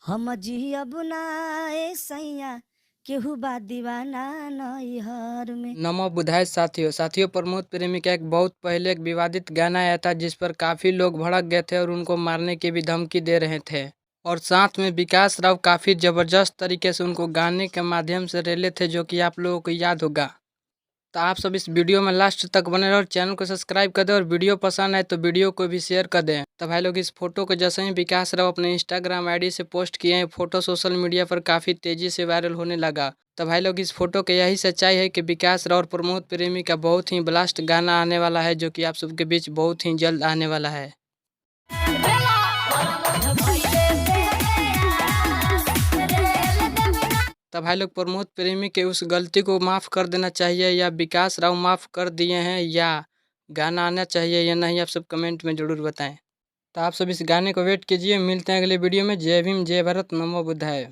हम जियब ना ए सैया केहू बा दीवाना नैहर में। नमो बुधाय साथियों प्रमोद प्रेमी का एक बहुत पहले एक विवादित गाना आया था जिस पर काफ़ी लोग भड़क गए थे और उनको मारने की भी धमकी दे रहे थे। और साथ में विकास राव काफ़ी ज़बरदस्त तरीके से उनको गाने के माध्यम से रेले थे, जो कि आप लोगों को याद होगा। तो आप सब इस वीडियो में लास्ट तक बने रहो और चैनल को सब्सक्राइब कर दें, और वीडियो पसंद आए तो वीडियो को भी शेयर कर दें। तो भाई लोग, इस फोटो को जैसे ही विकास राव अपने इंस्टाग्राम आईडी से पोस्ट किए हैं, फोटो सोशल मीडिया पर काफ़ी तेज़ी से वायरल होने लगा। तो भाई लोग, इस फोटो के यही सच्चाई है कि विकास राव और प्रमोद प्रेमी का बहुत ही ब्लास्ट गाना आने वाला है, जो कि आप सबके बीच बहुत ही जल्द आने वाला है। तब भाई लोग, प्रमोद प्रेमी के उस गलती को माफ़ कर देना चाहिए या विकास राव माफ़ कर दिए हैं, या गाना आना चाहिए या नहीं, आप सब कमेंट में ज़रूर बताएं। तो आप सब इस गाने को वेट कीजिए। मिलते हैं अगले वीडियो में। जय भीम, जय भारत, नमो बुद्धाय।